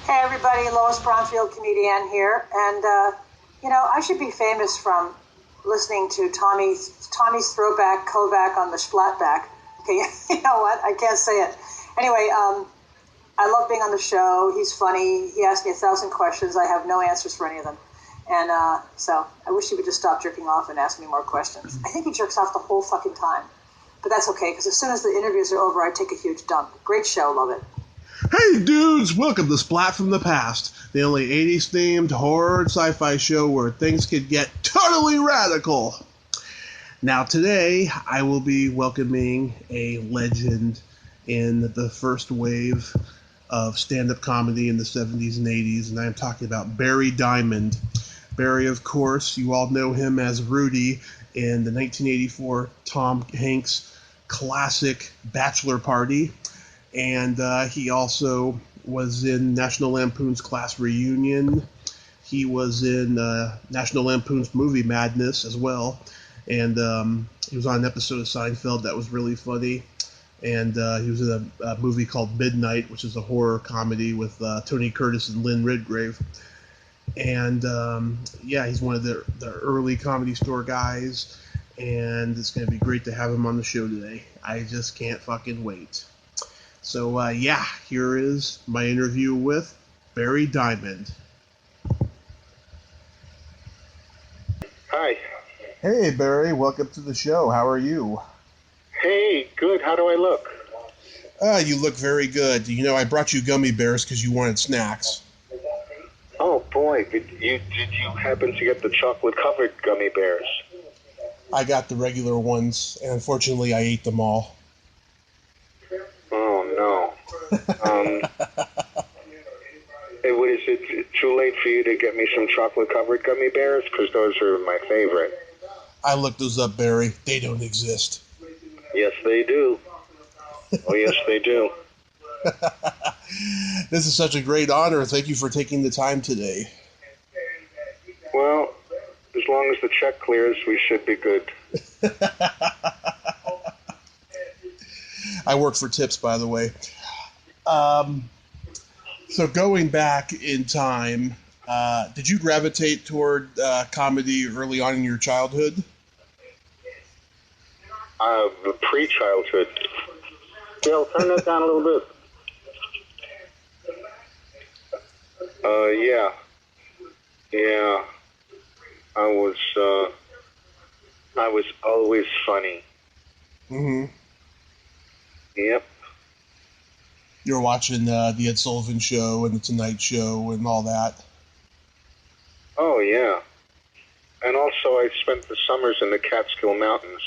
Hey everybody, Lois Bromfield, comedian here, and I should be famous from listening to Tommy's Throwback, Kovac on the Splat back. Okay, you know what? I can't say it. Anyway, I love being on the show. He's funny. He asked me 1,000 questions. I have no answers for any of them, and so I wish he would just stop jerking off and ask me more questions. I think he jerks off the whole fucking time, but that's okay because as soon as the interviews are over, I take a huge dump. Great show, love it. Hey dudes, welcome to Splat from the Past, the only 80s themed horror and sci-fi show where things could get totally radical. Now today, I will be welcoming a legend in the first wave of stand-up comedy in the 70s and 80s, and I'm talking about Barry Diamond. Barry, of course, you all know him as Rudy in the 1984 Tom Hanks classic Bachelor Party. And he also was in National Lampoon's Class Reunion. He was in National Lampoon's Movie Madness as well. And he was on an episode of Seinfeld that was really funny. And he was in a movie called Midnight, which is a horror comedy with Tony Curtis and Lynn Redgrave. And he's one of the early Comedy Store guys. And it's going to be great to have him on the show today. I just can't fucking wait. So, here is my interview with Barry Diamond. Hi. Hey, Barry. Welcome to the show. How are you? Hey, good. How do I look? You look very good. You know, I brought you gummy bears because you wanted snacks. Oh, boy. Did you happen to get the chocolate-covered gummy bears? I got the regular ones, and unfortunately I ate them all. Is it too late for you to get me some chocolate-covered gummy bears? Because those are my favorite. I looked those up, Barry. They don't exist. Yes, they do. Oh, yes, they do. This is such a great honor. Thank you for taking the time today. Well, as long as the check clears, we should be good. I work for tips, by the way. So going back in time, did you gravitate toward comedy early on in your childhood? The pre-childhood. Bill, turn that down a little bit. Yeah. I was always funny. Mm-hmm. Yep. You were watching the Ed Sullivan Show and the Tonight Show and all that. Oh, yeah. And also I spent the summers in the Catskill Mountains.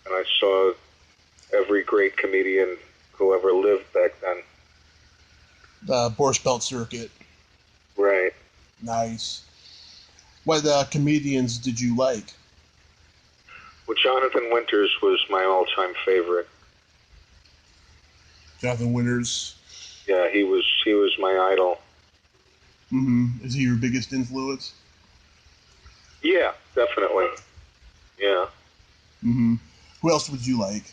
And I saw every great comedian who ever lived back then. The Borscht Belt Circuit. Right. Nice. What comedians did you like? Well, Jonathan Winters was my all-time favorite. Jonathan Winters. Yeah, he was my idol. Mm-hmm. Is he your biggest influence? Yeah, definitely. Yeah. Mm-hmm. Who else would you like?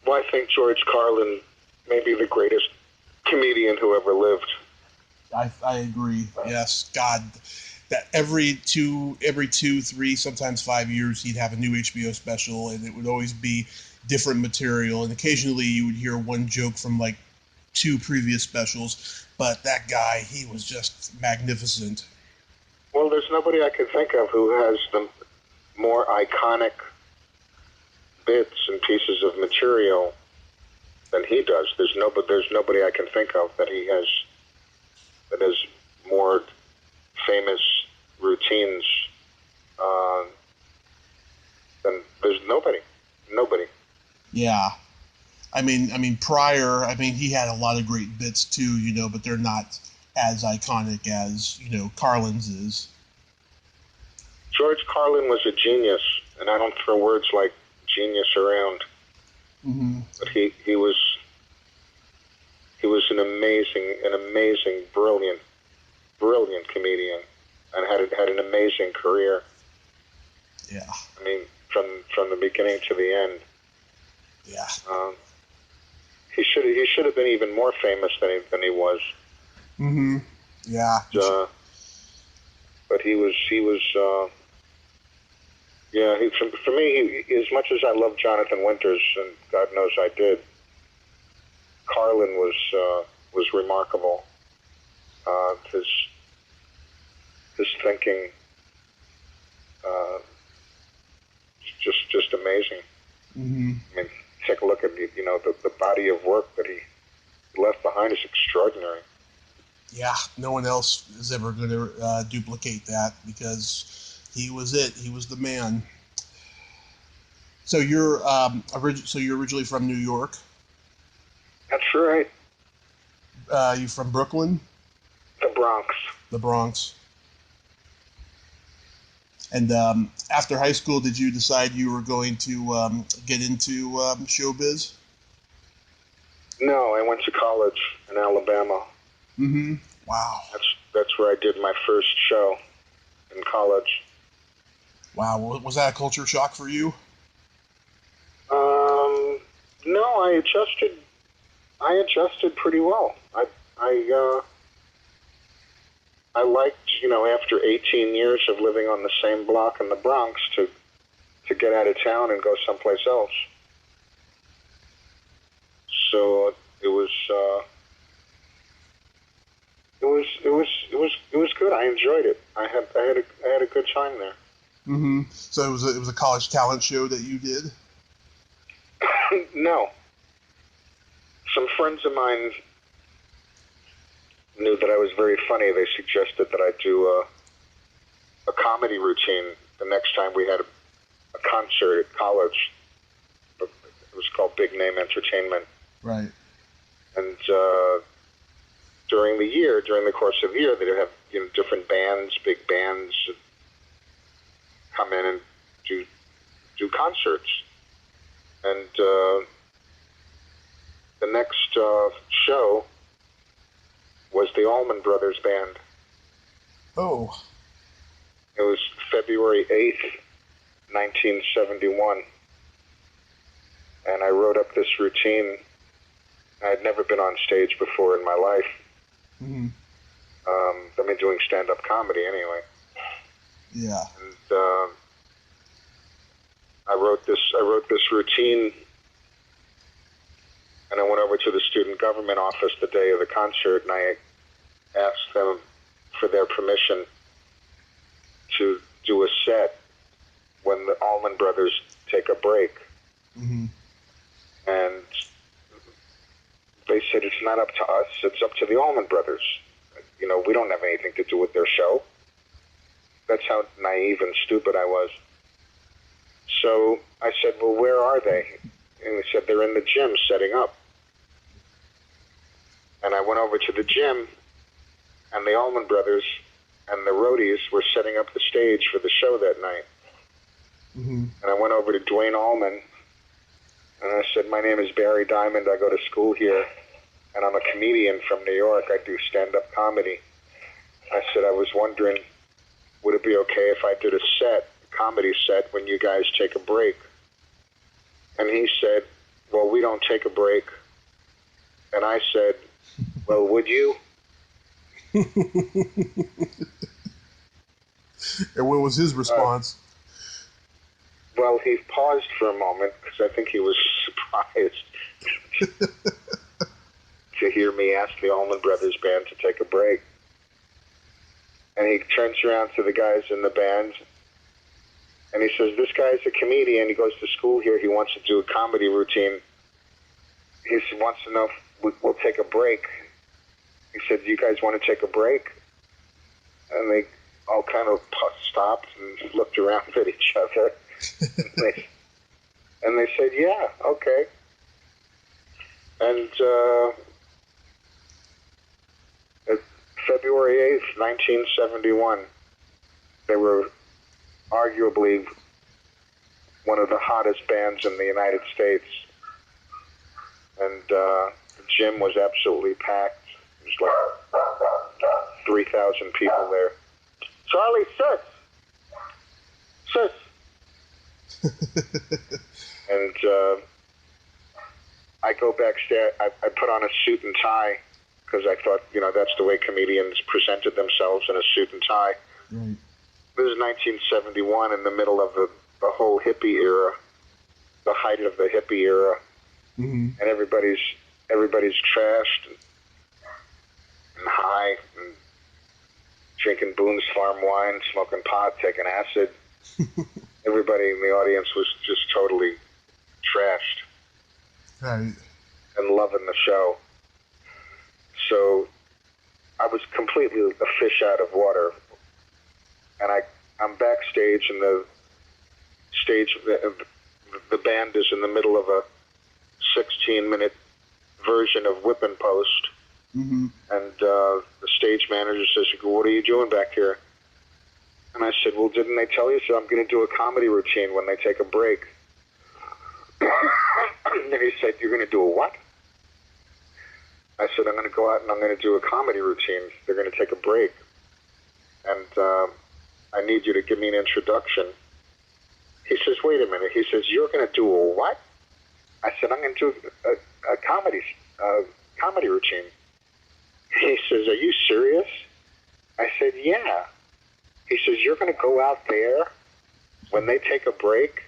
Well, I think George Carlin may be the greatest comedian who ever lived. I agree. Yes, God, that every two, 3, sometimes 5 years, he'd have a new HBO special, and it would always be different material. And occasionally, you would hear one joke from like 2 previous specials. But that guy, he was just magnificent. Well, there's nobody I can think of who has the more iconic bits and pieces of material than he does. There's nobody I can think of that he has that has more famous routines than there's nobody. Yeah. I mean, Pryor, he had a lot of great bits too, but they're not as iconic as, Carlin's is. George Carlin was a genius, and I don't throw words like genius around. Mm-hmm. But he was an amazing, brilliant comedian, and had an amazing career. Yeah. I mean, from the beginning to the end. Yeah. He should have been even more famous than he was. Mm-hmm. Yeah. But he was. Yeah. For me, as much as I love Jonathan Winters, and God knows I did, Carlin was remarkable. His thinking, just amazing. Mm-hmm. I mean, take a look at the body of work that he left behind is extraordinary. Yeah, no one else is ever going to duplicate that because he was it. He was the man. So you're you're originally from New York. That's right. You from Brooklyn? The Bronx. The Bronx. And after high school, did you decide you were going to get into showbiz? No, I went to college in Alabama. Mm-hmm. Wow. That's where I did my first show in college. Wow. Was that a culture shock for you? No, I adjusted pretty well. I liked, after 18 years of living on the same block in the Bronx to get out of town and go someplace else. So it was good. I enjoyed it. I had a good time there. Mm-hmm. So it was a college talent show that you did? No. Some friends of mine knew that I was very funny. They suggested that I do a comedy routine the next time we had a concert at college. It was called Big Name Entertainment. Right. And during the course of the year, they'd have different bands, big bands, come in and do concerts. And the next show was the Allman Brothers Band. Oh. It was February 8th, 1971. And I wrote up this routine. I had never been on stage before in my life. Mm-hmm. I've been doing stand-up comedy anyway. Yeah. And I wrote this routine, and I went over to the student government office the day of the concert, and I asked them for their permission to do a set when the Allman Brothers take a break. Mm-hmm. And they said, it's not up to us, it's up to the Allman Brothers. We don't have anything to do with their show. That's how naive and stupid I was. So I said, well, where are they? And they said, they're in the gym setting up. And I went over to the gym, and the Allman Brothers and the roadies were setting up the stage for the show that night. Mm-hmm. And I went over to Dwayne Allman, and I said, my name is Barry Diamond. I go to school here, and I'm a comedian from New York. I do stand-up comedy. I said, I was wondering, would it be okay if I did a comedy set, when you guys take a break? And he said, well, we don't take a break. And I said, well, would you? And what was his response? Well, he paused for a moment, because I think he was surprised to hear me ask the Allman Brothers Band to take a break. And he turns around to the guys in the band, and he says, this guy's a comedian. He goes to school here. He wants to do a comedy routine. He wants to know if we'll take a break. He said, you guys want to take a break? And they all kind of stopped and looked around at each other. and they said, yeah, okay. And February 8th, 1971, they were arguably one of the hottest bands in the United States. And the gym was absolutely packed. There was like 3,000 people there. Charlie, sit! And I go backstage. I put on a suit and tie because I thought, that's the way comedians presented themselves, in a suit and tie. Right. This is 1971, in the middle of the whole hippie era, the height of the hippie era, and everybody's trashed and high and drinking Boone's Farm wine, smoking pot, taking acid. Everybody in the audience was just totally trashed. Right. And loving the show. So I was completely a fish out of water. And I'm backstage, and the band is in the middle of a 16-minute version of Whip and Post. And the stage manager says, "What are you doing back here?" And I said, "Well, didn't they tell you so? I'm going to do a comedy routine when they take a break." And he said, "You're going to do a what?" I said, "I'm going to go out and I'm going to do a comedy routine. They're going to take a break. And I need you to give me an introduction." He says, "Wait a minute." He says, "You're going to do a what?" I said, "I'm going to do a comedy routine." He says, "Are you serious?" I said, "Yeah." He says, "You're going to go out there when they take a break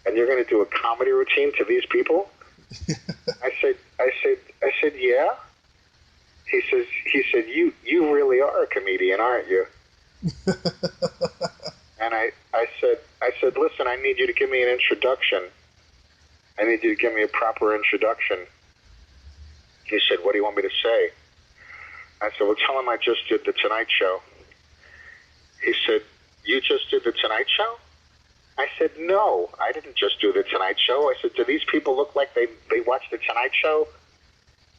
and you're going to do a comedy routine to these people?" I said, "Yeah." He said, you really are a comedian, aren't you? And I said, "Listen, I need you to give me an introduction. I need you to give me a proper introduction." He said, "What do you want me to say?" I said, "Well, tell him I just did the Tonight Show." He said, "You just did the Tonight Show?" I said, "No, I didn't just do the Tonight Show." I said, "Do these people look like they watch the Tonight Show?"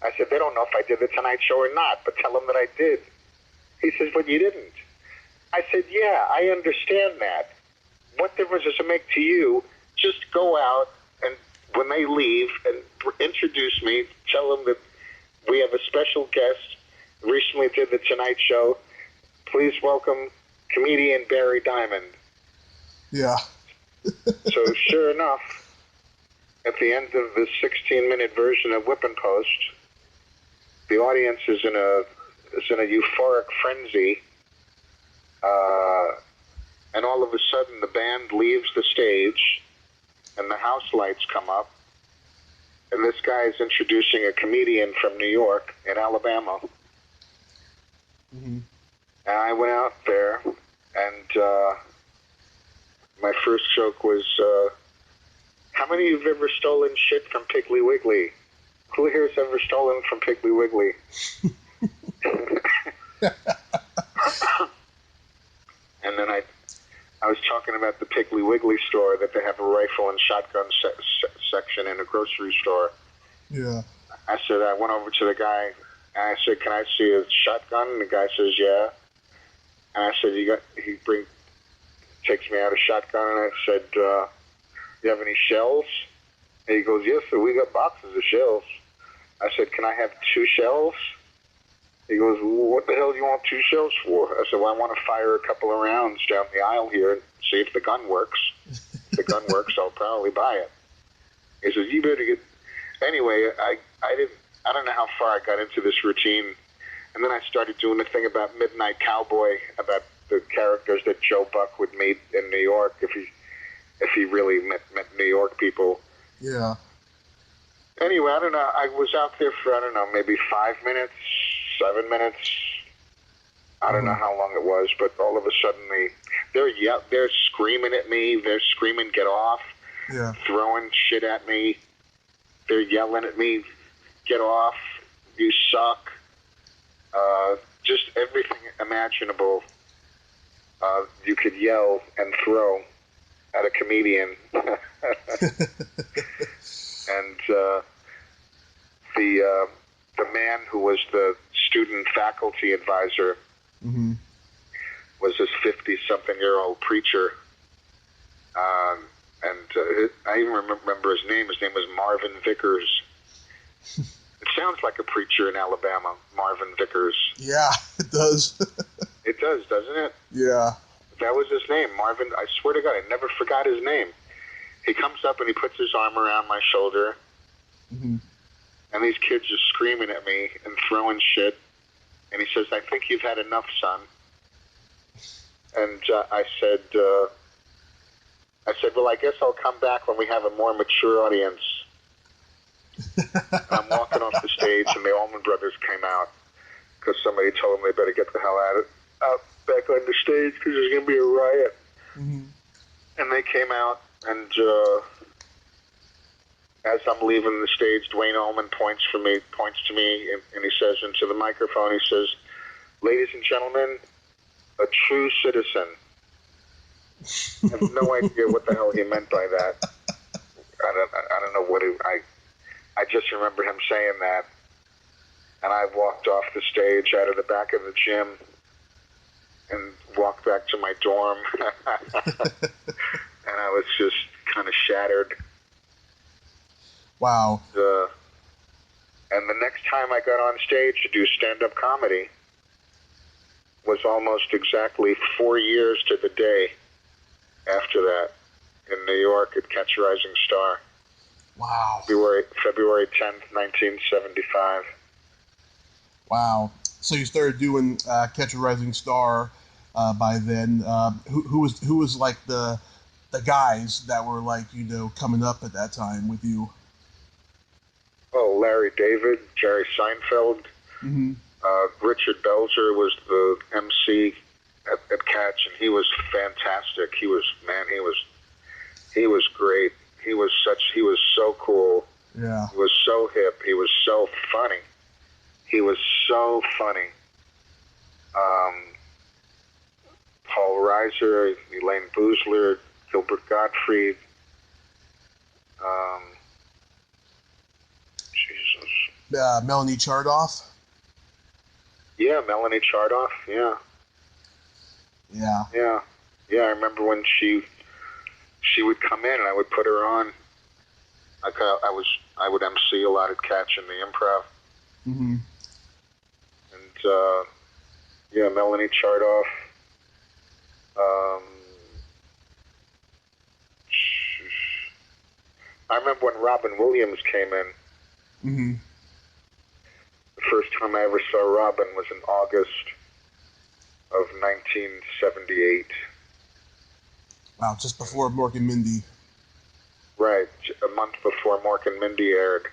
I said, "They don't know if I did the Tonight Show or not, but tell them that I did." He says, "But you didn't." I said, "Yeah, I understand that. What difference does it make to you? Just go out, and when they leave, and introduce me, tell them that we have a special guest, recently did the Tonight Show. Please welcome comedian Barry Diamond." Yeah. So sure enough, at the end of the 16-minute version of Whip and Post, the audience is in a euphoric frenzy, and all of a sudden the band leaves the stage, and the house lights come up, and this guy is introducing a comedian from New York in Alabama. And I went out there, and my first joke was, "How many of you have ever stolen shit from Piggly Wiggly? Who here has ever stolen from Piggly Wiggly?" And then I was talking about the Piggly Wiggly store, that they have a rifle and shotgun section in a grocery store. Yeah. I said, I went over to the guy, and I said, "Can I see a shotgun?" And the guy says, "Yeah." And I said, takes me out a shotgun, and I said, "You have any shells?" And he goes, "Yes, sir, we got boxes of shells." I said, "Can I have 2 shells?" He goes, "Well, what the hell do you want 2 shells for?" I said, "Well, I want to fire a couple of rounds down the aisle here and see if the gun works. If the gun works, I'll probably buy it." He says, "You better get..." Anyway, I don't know how far I got into this routine, and then I started doing the thing about Midnight Cowboy, about the characters that Joe Buck would meet in New York if he really met New York people. Yeah. Anyway, I don't know. I was out there for, I don't know, maybe 5 minutes, 7 minutes. I don't know how long it was, but all of a sudden they're screaming at me. They're screaming, "Get off!" Yeah. Throwing shit at me. They're yelling at me, "Get off! You suck!" Just everything imaginable you could yell and throw at a comedian. And the man who was the student faculty advisor was this 50-something-year-old preacher. And I even remember his name. His name was Marvin Vickers. It sounds like a preacher in Alabama, Marvin Vickers. Yeah, it does. It does, doesn't it? Yeah. That was his name, Marvin. I swear to God, I never forgot his name. He comes up and he puts his arm around my shoulder, and And these kids are screaming at me and throwing shit. And he says, "I think you've had enough, son." And I said, "Well, I guess I'll come back when we have a more mature audience." I'm walking off the stage, and the Allman Brothers came out because somebody told them they better get the hell out back on the stage because there's going to be a riot. Mm-hmm. And they came out, and as I'm leaving the stage, Dwayne Allman points to me, and he says into the microphone, he says, "Ladies and gentlemen, a true citizen." I have no idea what the hell he meant by that. I don't know what I just remember him saying that. And I walked off the stage out of the back of the gym and walked back to my dorm. And I was just kind of shattered. Wow. And the next time I got on stage to do stand-up comedy was almost exactly 4 years to the day after that in New York at Catch a Rising Star. Wow. February 10th, 1975. Wow. So you started doing Catch a Rising Star by then. Who was like the guys that were like, coming up at that time with you? Oh, Larry David, Jerry Seinfeld. Mm-hmm. Richard Belzer was the MC at Catch, and he was fantastic. He was great. He was so cool. Yeah. He was so hip. He was so funny. Paul Reiser, Elaine Boozler, Gilbert Gottfried. Jesus. Melanie Chardoff. Yeah, Melanie Chardoff. Yeah. Yeah. Yeah. Yeah, I remember when she would come in and I would put her on. I would MC a lot at Catch in the Improv. Mm-hmm. And yeah, Melanie Chardoff. I remember when Robin Williams came in. Mm-hmm. The first time I ever saw Robin was in August of 1978. Wow, just before Mork and Mindy. Right, a month before Mork and Mindy aired.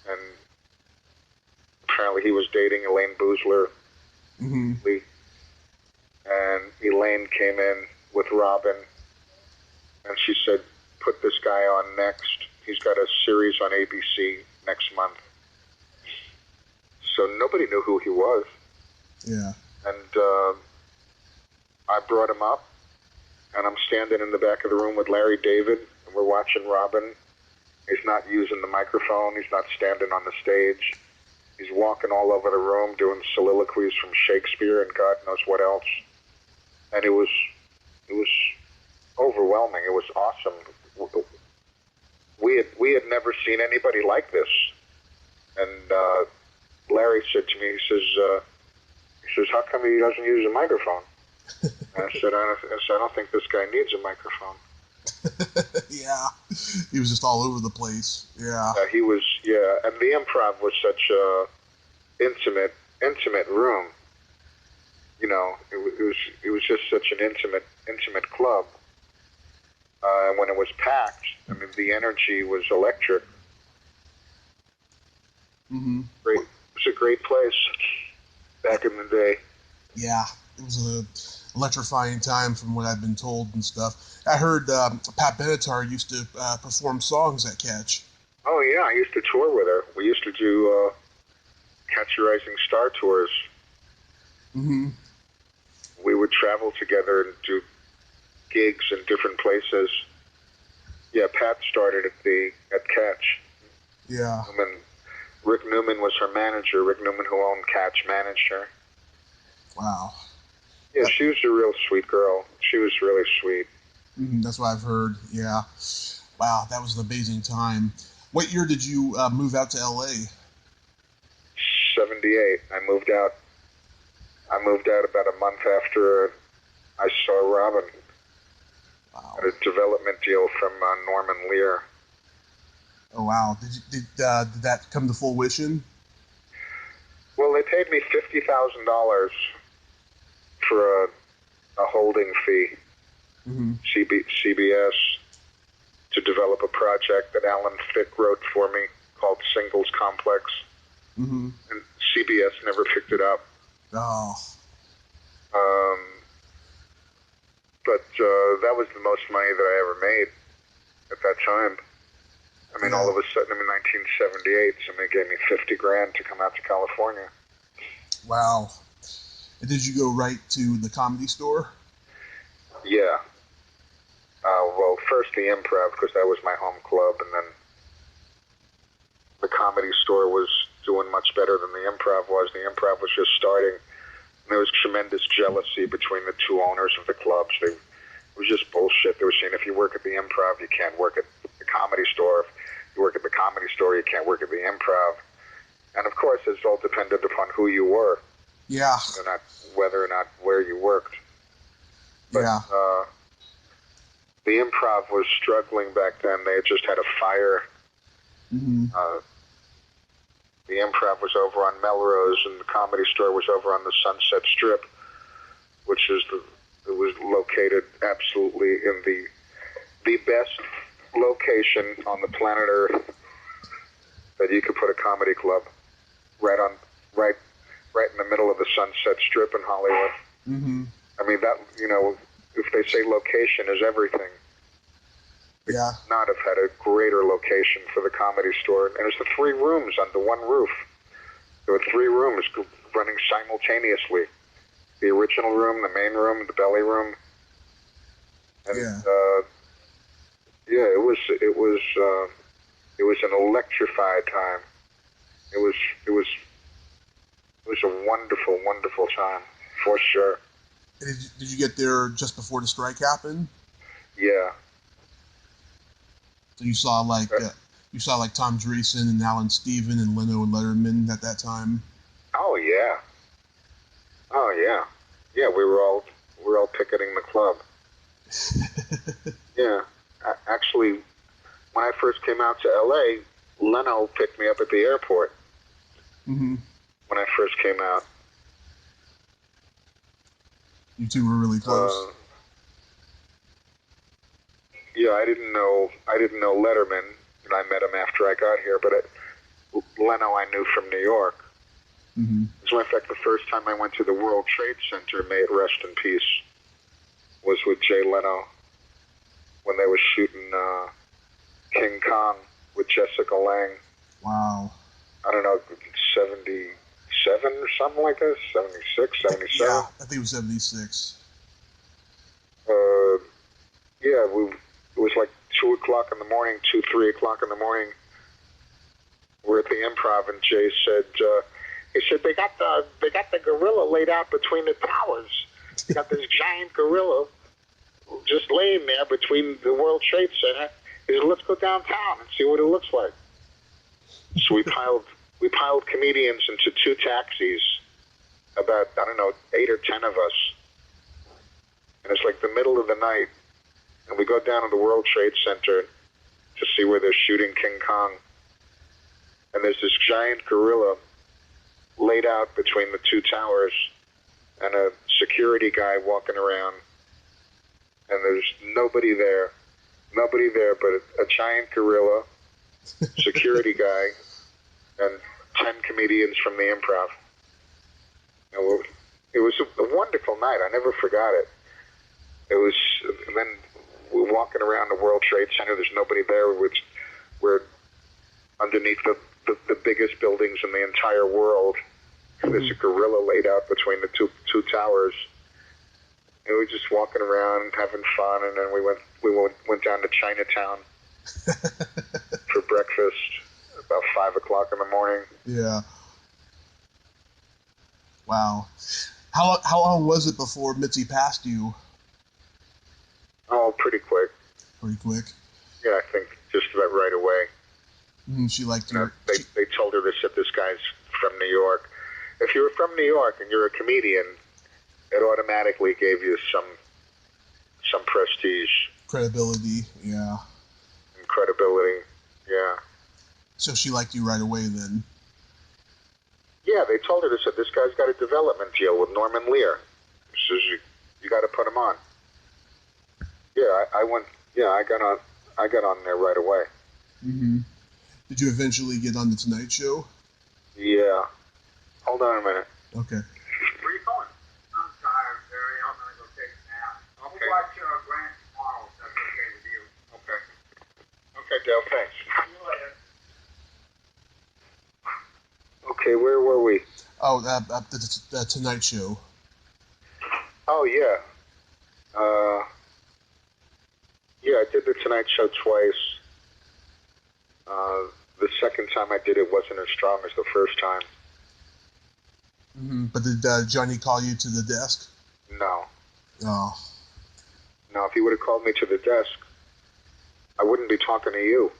And apparently he was dating Elaine Boozler. Mm-hmm. And Elaine came in with Robin, and she said, "Put this guy on next. He's got a series on ABC next month." So nobody knew who he was. Yeah. And I brought him up, and I'm standing in the back of the room with Larry David, and we're watching Robin. He's not using the microphone. He's not standing on the stage. He's walking all over the room doing soliloquies from Shakespeare and God knows what else. And it was overwhelming. It was awesome. We had never seen anybody like this. And Larry said to me, he says, "How come he doesn't use a microphone?" And I said, I don't think this guy needs a microphone. Yeah, he was just all over the place. Yeah, he was. Yeah, and the Improv was such a intimate room. It was just such an intimate club. And when it was packed, I mean, the energy was electric. Mm-hmm. Great. It was a great place back in the day. Yeah, it was an electrifying time from what I've been told and stuff. I heard Pat Benatar used to perform songs at Catch. Oh, yeah, I used to tour with her. We used to do Catch a Rising Star tours. Mm-hmm. We would travel together and do gigs in different places. Yeah, Pat started at Catch. Yeah. And then Rick Newman was her manager. Rick Newman, who owned Catch, managed her. Wow. Yeah, she was a real sweet girl. She was really sweet. That's what I've heard. Yeah. Wow, that was an amazing time. What year did you move out to L.A.? 78. I moved out about a month after I saw Robin. Wow. Had a development deal from Norman Lear. Oh wow! Did that come to fruition? Well, they paid me $50,000 for a holding fee, Mm-hmm. CBS, to develop a project that Alan Thicke wrote for me called Singles Complex. Mm-hmm. And CBS never picked it up. Oh. But that was the most money that I ever made at that time. I mean, all of a sudden, I'm in 1978, somebody gave me $50,000 to come out to California. Wow. And did you go right to the Comedy Store? Yeah. Well, first the Improv, because that was my home club, and then the Comedy Store was doing much better than the Improv was. The Improv was just starting, and there was tremendous jealousy between the two owners of the clubs. It was just bullshit. They were saying, if you work at the Improv, you can't work at the Comedy Store. If you work at the Comedy Store, you can't work at the Improv. And of course, it's all dependent upon who you were. Yeah. Whether or not where you worked. But, yeah. The Improv was struggling back then. They had just had a fire. Mm-hmm. The Improv was over on Melrose, and the Comedy Store was over on the Sunset Strip, which is it was located absolutely in the best location on the planet Earth that you could put a comedy club, right in the middle of the Sunset Strip in Hollywood. Mm-hmm. I mean, that, if they say location is everything, they yeah. could not have had a greater location for the Comedy Store. And it's the 3 rooms under one roof. There were 3 rooms running simultaneously. The original room, the main room, the belly room. And, it was an electrified time. It was a wonderful, wonderful time, for sure. Did you get there just before the strike happened? Yeah. So you saw Tom Dreesen and Alan Steven and Leno and Letterman at that time. Oh yeah. Yeah, we were all picketing the club. Yeah. Actually, when I first came out to LA, Leno picked me up at the airport. Mm-hmm. When I first came out. You two were really close. Yeah, I didn't know Letterman, and I met him after I got here. But Leno, I knew from New York. Mm-hmm. As a matter of fact, the first time I went to the World Trade Center, may it rest in peace, was with Jay Leno when they were shooting King Kong with Jessica Lange. Wow. I don't know, 77 or something like this? 76, 77? Yeah, I think it was 76. Yeah, it was like 2 o'clock in the morning, 3 o'clock in the morning. We're at the Improv, and Jay said, they got the gorilla laid out between the towers. They got this giant gorilla just laying there between the World Trade Center. He said, let's go downtown and see what it looks like. So we piled comedians into 2 taxis, about, 8 or 10 of us. And it's like the middle of the night, and we go down to the World Trade Center to see where they're shooting King Kong. And there's this giant gorilla laid out between the 2 towers, and a security guy walking around. And there's nobody there but a giant gorilla, security guy, and 10 comedians from the Improv. And it was a wonderful night. I never forgot it. And then we're walking around the World Trade Center. There's nobody there. We're underneath the biggest buildings in the entire world. And there's a gorilla laid out between the two towers. And we were just walking around having fun. And then we went down to Chinatown for breakfast about 5 o'clock in the morning. Yeah. Wow. How long was it before Mitzi passed you? Oh, pretty quick. Pretty quick? Yeah, I think just about right away. She liked you. They told her, they said, this guy's from New York. If you were from New York and you're a comedian, it automatically gave you some prestige. Credibility, yeah. And credibility, yeah. So she liked you right away then? Yeah, they told her, they said, this guy's got a development deal with Norman Lear. She says, you got to put him on. Yeah, I got on there right away. Mm-hmm. Did you eventually get on the Tonight Show? Yeah. Hold on a minute. Okay. Where are you going? I'm tired, Barry. I'm going to go take a nap. Okay. We'll watch Grant tomorrow, if that's okay with you. Okay. Okay, Dale, thanks. See you later. Okay, where were we? Oh, the Tonight Show. Oh, yeah. Yeah, I did the Tonight Show twice. The second time I did it wasn't as strong as the first time. Mm-hmm. But did Johnny call you to the desk? No. Oh. No, if he would have called me to the desk, I wouldn't be talking to you.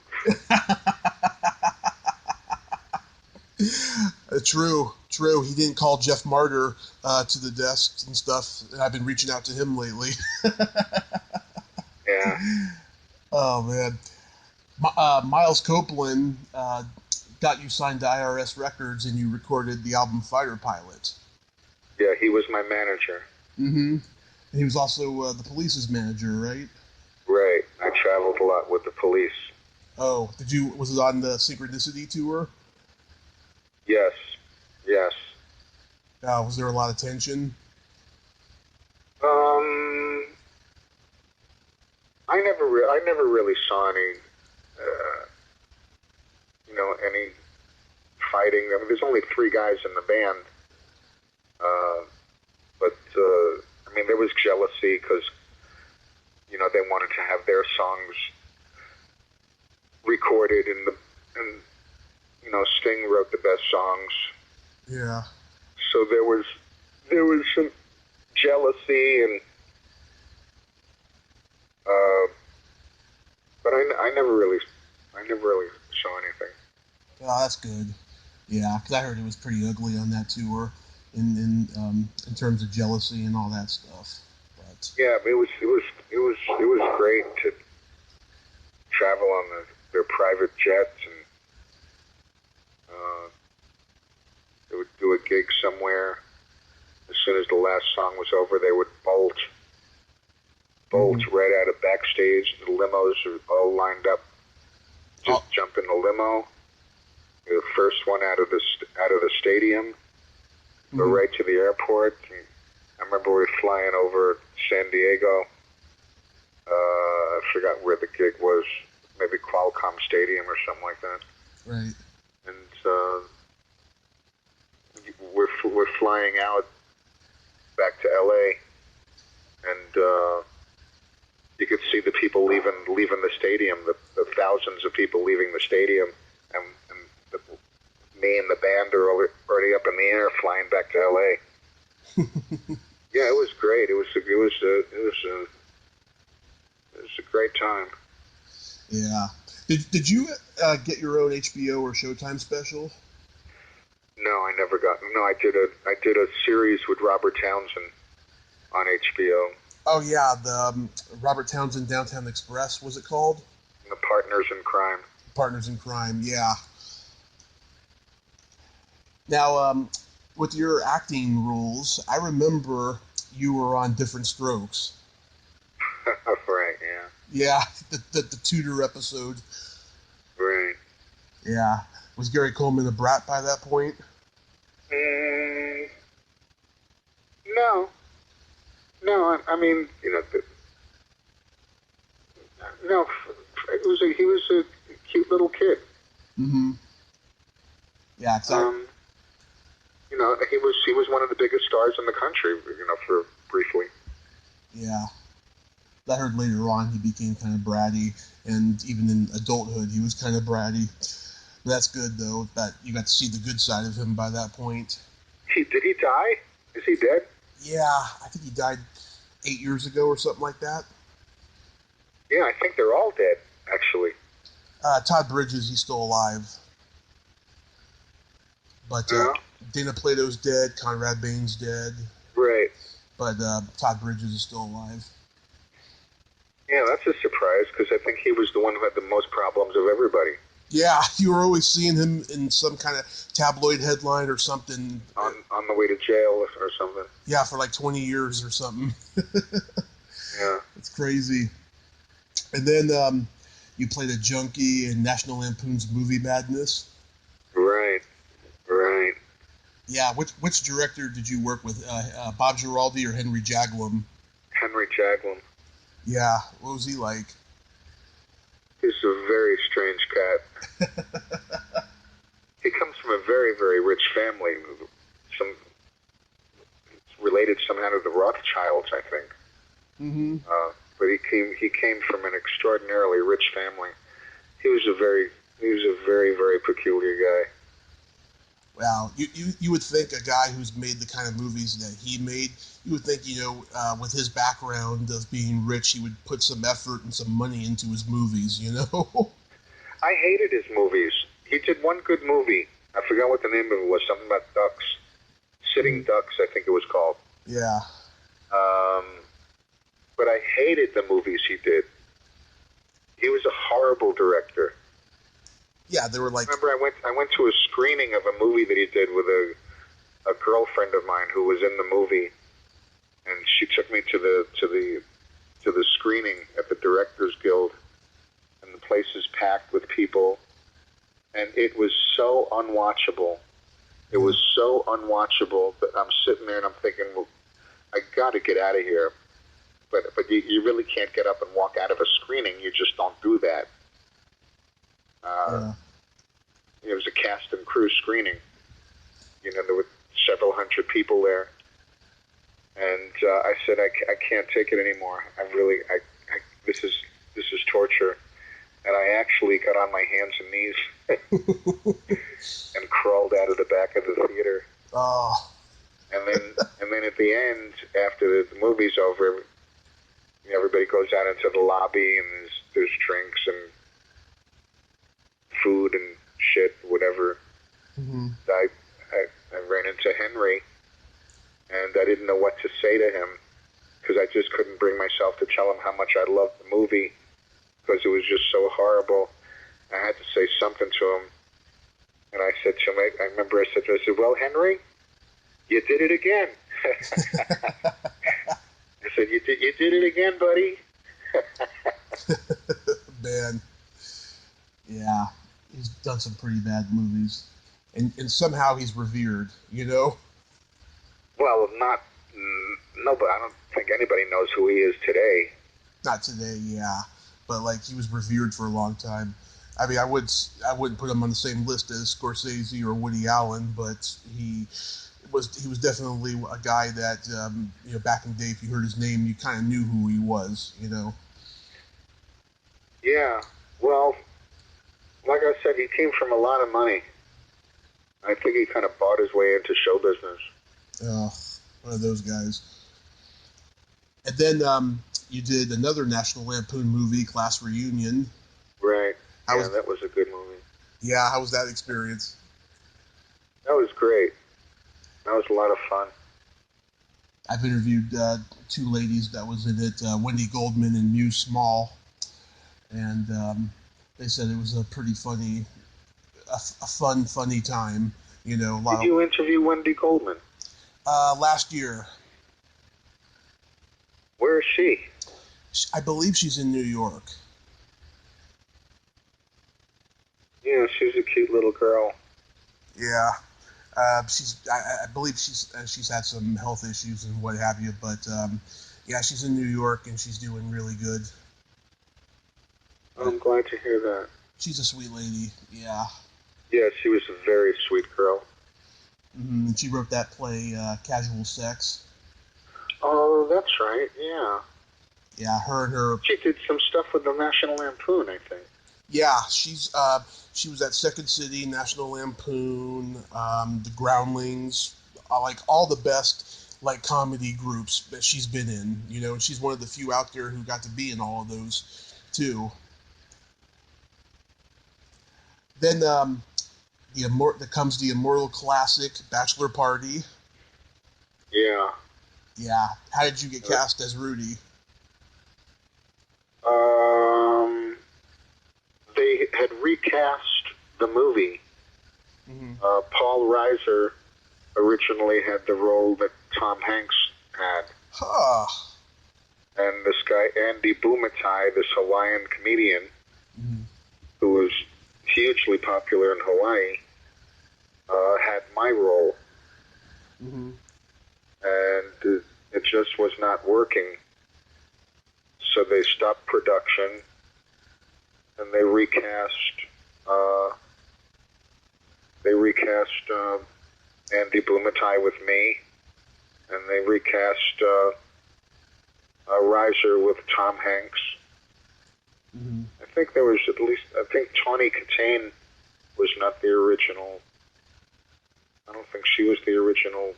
True. He didn't call Jeff Martyr to the desk and stuff, and I've been reaching out to him lately. Yeah. Oh, man. Miles Copeland got you signed to IRS Records, and you recorded the album Fighter Pilot. Yeah, he was my manager. Mm-hmm. And he was also the Police's manager, right? Right. I traveled a lot with the Police. Oh, was it on the Synchronicity tour? Yes. Was there a lot of tension? I never really saw any, any fighting. I mean, there's only 3 guys in the band, but I mean, there was jealousy because, they wanted to have their songs recorded, and Sting wrote the best songs. Yeah. So there was some jealousy, and but I never really saw anything. Oh, that's good. Yeah, because I heard it was pretty ugly on that tour, in terms of jealousy and all that stuff. But yeah, it was great to travel on their private jets, and they would do a gig somewhere. As soon as the last song was over, they would bolt right out of backstage. The limos are all lined up. Just jump in the limo. The first one out of the stadium. Go right to the airport. And I remember we were flying over San Diego. I forgot where the gig was. Maybe Qualcomm Stadium or something like that. right. And we're flying out back to LA, and you could see the people leaving the stadium, the thousands of people leaving the stadium, and me and the band are already up in the air flying back to LA. Yeah, it was great. It was a great time. Yeah. Did you get your own HBO or Showtime special? No, I never got. No, I did a series with Robert Townsend on HBO. Oh yeah, the Robert Townsend Downtown Express, was it called? The Partners in Crime. Partners in Crime, yeah. Now, with your acting roles, I remember you were on Different Strokes. Right, yeah. Yeah, the Tudor episode. Right. Yeah. Was Gary Coleman a brat by that point? No. I mean, no. He was a cute little kid. Mm-hmm. Yeah, exactly. He was one of the biggest stars in the country. For briefly. Yeah. I heard later on he became kind of bratty, and even in adulthood he was kind of bratty. That's good, though, that you got to see the good side of him by that point. Did he die? Is he dead? Yeah, I think he died 8 years ago or something like that. Yeah, I think they're all dead, actually. Todd Bridges, he's still alive. But Dana Plato's dead, Conrad Bain's dead. Right. But Todd Bridges is still alive. Yeah, that's a surprise, because I think he was the one who had the most problems of everybody. Yeah, you were always seeing him in some kind of tabloid headline or something. On the way to jail or something. Yeah, for like 20 years or something. Yeah. It's crazy. And then you played a junkie in National Lampoon's Movie Madness. Right. Yeah, which director did you work with? Bob Giraldi or Henry Jaglom? Henry Jaglom. Yeah, what was he like? He's a very strange cat. He comes from a very, very rich family. Related somehow to the Rothschilds, I think. Mm-hmm. But he came from an extraordinarily rich family. He was a very, very peculiar guy. Wow, you would think a guy who's made the kind of movies that he made, you would think, with his background of being rich, he would put some effort and some money into his movies, I hated his movies. He did one good movie. I forgot what the name of it was. Something about ducks. Sitting Ducks, I think it was called. Yeah. But I hated the movies he did. He was a horrible director. Yeah, they were like. I remember I went to a screening of a movie that he did with a girlfriend of mine who was in the movie, and she took me to the screening at the Directors Guild, and the place is packed with people, and it was so unwatchable. It was so unwatchable that I'm sitting there and I'm thinking, well, I got to get out of here. But you really can't get up and walk out of a screening. You just don't do that. It was a cast and crew screening. There were several hundred people there. And I said, I can't take it anymore. This is torture. And I actually got on my hands and knees and crawled out of the back of the theater. Oh. And then at the end, after the movie's over, everybody goes out into the lobby and there's drinks and food and shit, whatever. Mm-hmm. I ran into Henry, and I didn't know what to say to him because I just couldn't bring myself to tell him how much I loved the movie because it was just so horrible. I had to say something to him, and I said to him, I remember I said, well, Henry, you did it again. I said, you did it again, buddy. Man. Yeah, he's done some pretty bad movies. And somehow he's revered, Well, no, but I don't think anybody knows who he is today. Not today, yeah. But, he was revered for a long time. I mean, I wouldn't put him on the same list as Scorsese or Woody Allen, but he was definitely a guy that, back in the day, if you heard his name, you kind of knew who he was, Yeah, well, like I said, he came from a lot of money. I think he kind of bought his way into show business. Oh, one of those guys. And then you did another National Lampoon movie, Class Reunion. Right. That was a good movie. Yeah, how was that experience? That was great. That was a lot of fun. I've interviewed two ladies that was in it, Wendy Goldman and Muse Small, and they said it was a pretty funny, funny time. Did you interview Wendy Goldman? Last year. Where is she? I believe she's in New York. Yeah, she's a cute little girl. Yeah. I believe she's had some health issues and what have you, but yeah, she's in New York and she's doing really good. I'm glad to hear that. She's a sweet lady, yeah. Yeah, she was a very sweet girl. Mm-hmm. And she wrote that play, Casual Sex. Oh, that's right, yeah. Yeah, her and her... She did some stuff with the National Lampoon, I think. Yeah, she was at Second City, National Lampoon, the Groundlings, all the best comedy groups that she's been in, and she's one of the few out there who got to be in all of those too. Then there comes the immortal classic Bachelor Party. Yeah. Yeah. How did you get cast as Rudy? They had recast the movie. Mm-hmm. Paul Reiser originally had the role that Tom Hanks had. Huh. And this guy, Andy Bumatai, this Hawaiian comedian, Mm-hmm. who was hugely popular in Hawaii, had my role. Mm-hmm. And it just was not working. So they stopped production, and they recast Andy Bumatai with me, and they recast Reiser with Tom Hanks. Mm-hmm. I think there was I think Tawny Katane was not the original. I don't think she was the original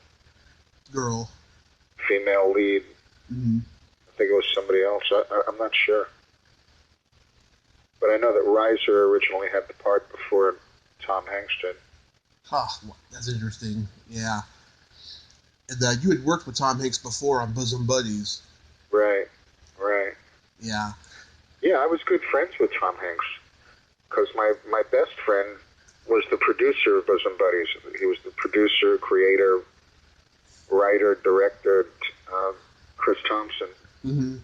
Girl. female lead. Mm-hmm. I think it was somebody else. I'm not sure. But I know that Reiser originally had the part before Tom Hanks did. Huh. That's interesting. Yeah. And you had worked with Tom Hanks before on Bosom Buddies. Right. Yeah. Yeah, I was good friends with Tom Hanks because my best friend was the producer of Bosom Buddies. He was the producer, creator, writer, director, Chris Thompson. Mm-hmm.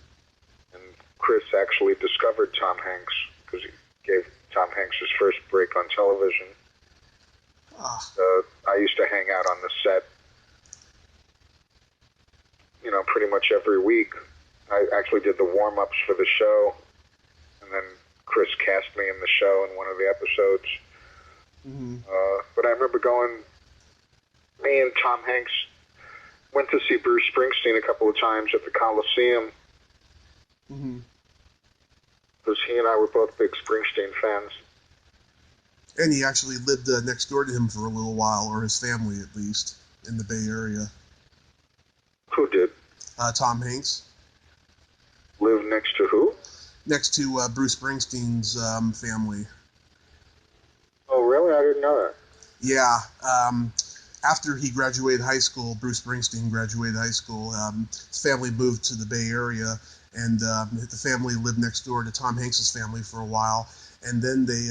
And Chris actually discovered Tom Hanks because he gave Tom Hanks his first break on television. I used to hang out on the set, pretty much every week. I actually did the warm-ups for the show, and then Chris cast me in the show in one of the episodes. Mm-hmm. But I remember me and Tom Hanks went to see Bruce Springsteen a couple of times at the Coliseum, Mm-hmm. because he and I were both big Springsteen fans. And he actually lived next door to him for a little while, or his family at least, in the Bay Area. Who did? Tom Hanks. Live next to who? Next to Bruce Springsteen's family. Oh, really? I didn't know that. Yeah. After he graduated high school, Bruce Springsteen graduated high school, his family moved to the Bay Area, and the family lived next door to Tom Hanks's family for a while. And then they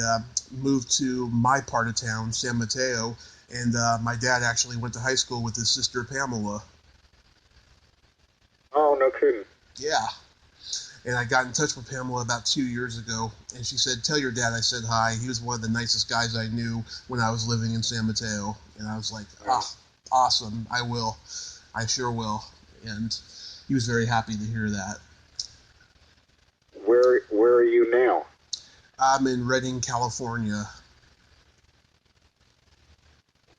moved to my part of town, San Mateo, and my dad actually went to high school with his sister Pamela. Oh, no kidding. Yeah. And I got in touch with Pamela about 2 years ago, and she said, "Tell your dad I said hi. He was one of the nicest guys I knew when I was living in San Mateo." And I was like, awesome, I will. I sure will. And he was very happy to hear that. Where are you now? I'm in Redding, California.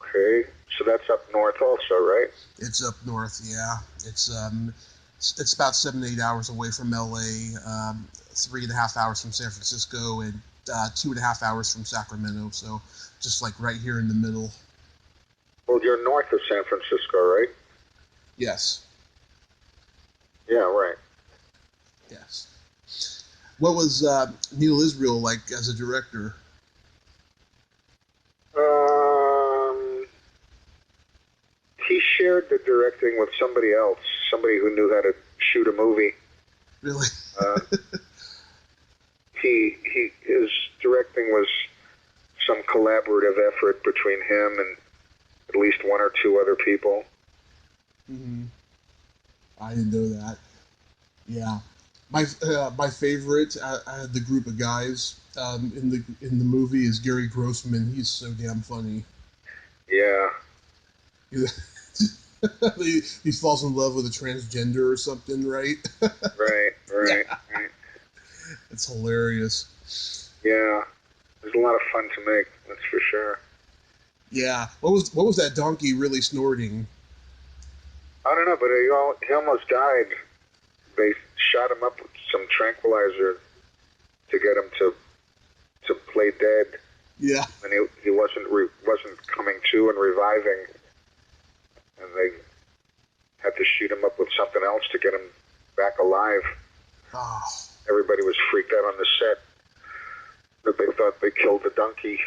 Okay, so that's up north also, right? It's up north, yeah. It's about 7 to 8 hours away from LA, 3.5 hours from San Francisco, and 2.5 hours from Sacramento. So just like right here in the middle. Well, you're north of San Francisco, right? Yes. Yeah, right. Yes. What was Neil Israel like as a director? He shared the directing with somebody else, somebody who knew how to shoot a movie. Really? His directing was some collaborative effort between him and at least one or two other people. Mm-hmm. I didn't know that. Yeah. My favorite out of the group of guys in the movie is Gary Grossman. He's so damn funny. Yeah. He falls in love with a transgender or something, right? Right. It's hilarious. Yeah. There's a lot of fun to make, that's for sure. Yeah. What was that donkey really snorting? I don't know, but he almost died. They shot him up with some tranquilizer to get him to play dead. Yeah. And he wasn't coming to and reviving, and they had to shoot him up with something else to get him back alive. Oh. Everybody was freaked out on the set that they thought they killed the donkey.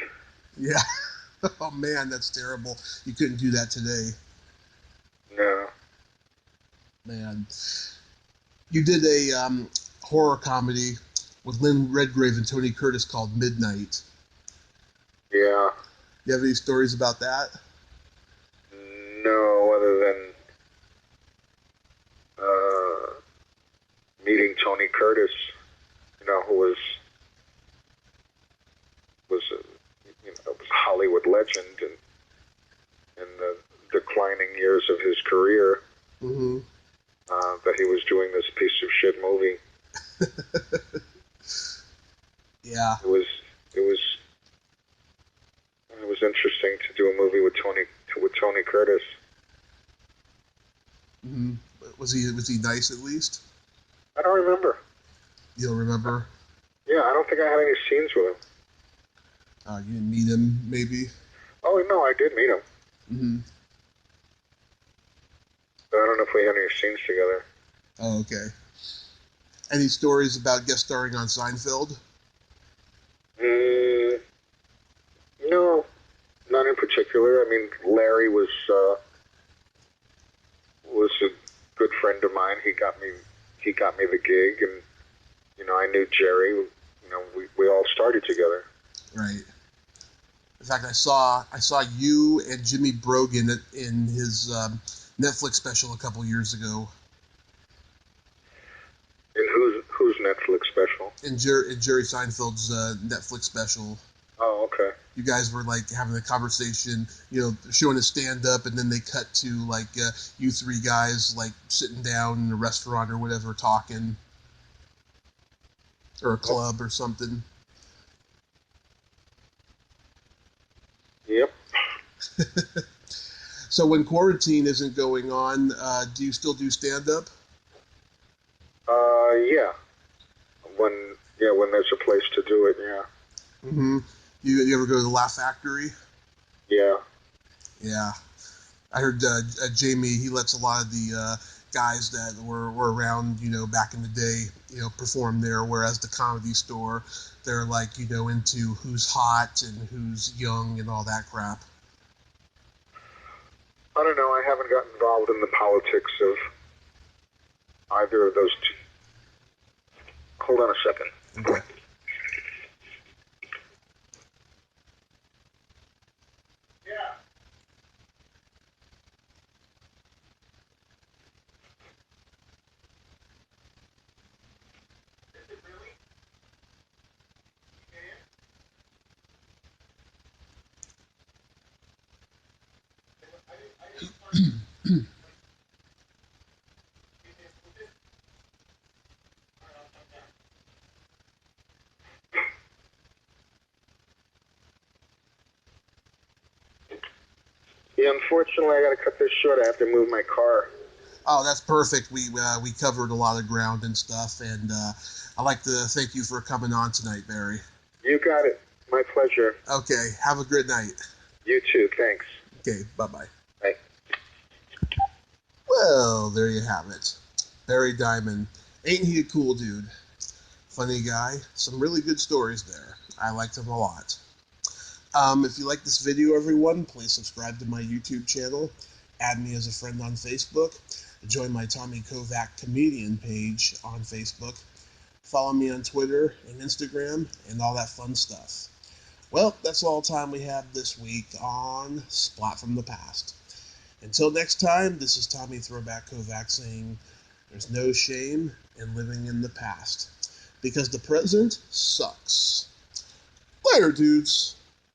Yeah. Oh man, that's terrible. You couldn't do that today. No. Man. You did a horror comedy with Lynn Redgrave and Tony Curtis called Midnight. Yeah. You have any stories about that? No, other than meeting Tony Curtis, who was was a Hollywood legend in the declining years of his career. Mm-hmm. That he was doing this piece of shit movie. Yeah. It was interesting to do a movie with Tony Curtis. Mm-hmm. Was he nice at least? I don't remember. You don't remember? Yeah, I don't think I had any scenes with him. You didn't meet him, maybe? Oh, no, I did meet him. Mm-hmm. But I don't know if we had any scenes together. Oh, okay. Any stories about guest starring on Seinfeld? No, none in particular. I mean, Larry was a good friend of mine. He got me the gig, and I knew Jerry. We all started together. Right. In fact, I saw you and Jimmy Brogan in his Netflix special a couple years ago. In whose Netflix special? In Jerry Seinfeld's Netflix special. Oh, okay. You guys were like having a conversation, showing a stand up, and then they cut to like you three guys like sitting down in a restaurant or whatever talking, or a club or something. Yep. So when quarantine isn't going on, do you still do stand up? Yeah. When there's a place to do it, yeah. Mm-hmm. You ever go to the Laugh Factory? Yeah. Yeah. I heard Jamie, he lets a lot of the guys that were around, back in the day, perform there, whereas the Comedy Store, they're like, into who's hot and who's young and all that crap. I don't know. I haven't gotten involved in the politics of either of those two. Hold on a second. Okay. Yeah. Is it really? Yeah, unfortunately, I got to cut this short. I have to move my car. Oh, that's perfect. We covered a lot of ground and stuff, and I'd like to thank you for coming on tonight, Barry. You got it. My pleasure. Okay, have a good night. You too. Thanks. Okay, bye-bye. Bye. Well, there you have it. Barry Diamond. Ain't he a cool dude? Funny guy. Some really good stories there. I liked him a lot. If you like this video, everyone, please subscribe to my YouTube channel. Add me as a friend on Facebook. Join my Tommy Kovac comedian page on Facebook. Follow me on Twitter and Instagram and all that fun stuff. Well, that's all time we have this week on Splat from the Past. Until next time, this is Tommy Throwback Kovac saying there's no shame in living in the past because the present sucks. Later, dudes.